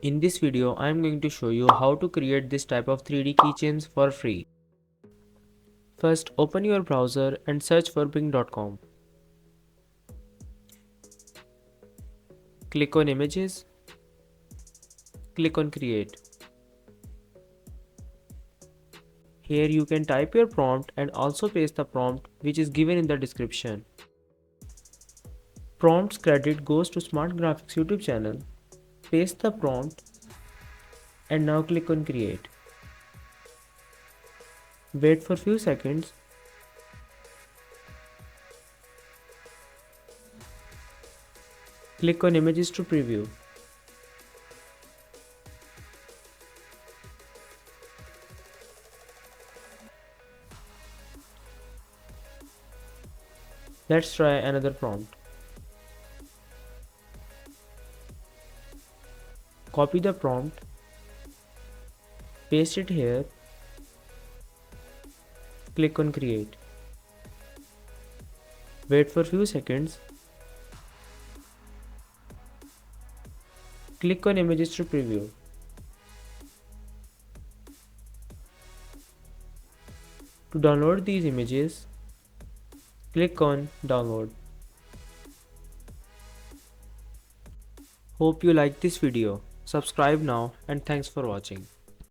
In this video, I am going to show you how to create this type of 3D keychains for free. First, open your browser and search for bing.com. Click on Images. Click on Create. Here you can type your prompt and also paste the prompt which is given in the description. Prompts credit goes to Smart Graphics YouTube channel. Paste the prompt and now click on Create. Wait for few seconds. Click on Images to preview. Let's try another prompt. Copy the prompt, paste it here, click on Create. Wait for few seconds. Click on Images to preview. To download these images, click on Download. Hope you liked this video. Subscribe now and thanks for watching.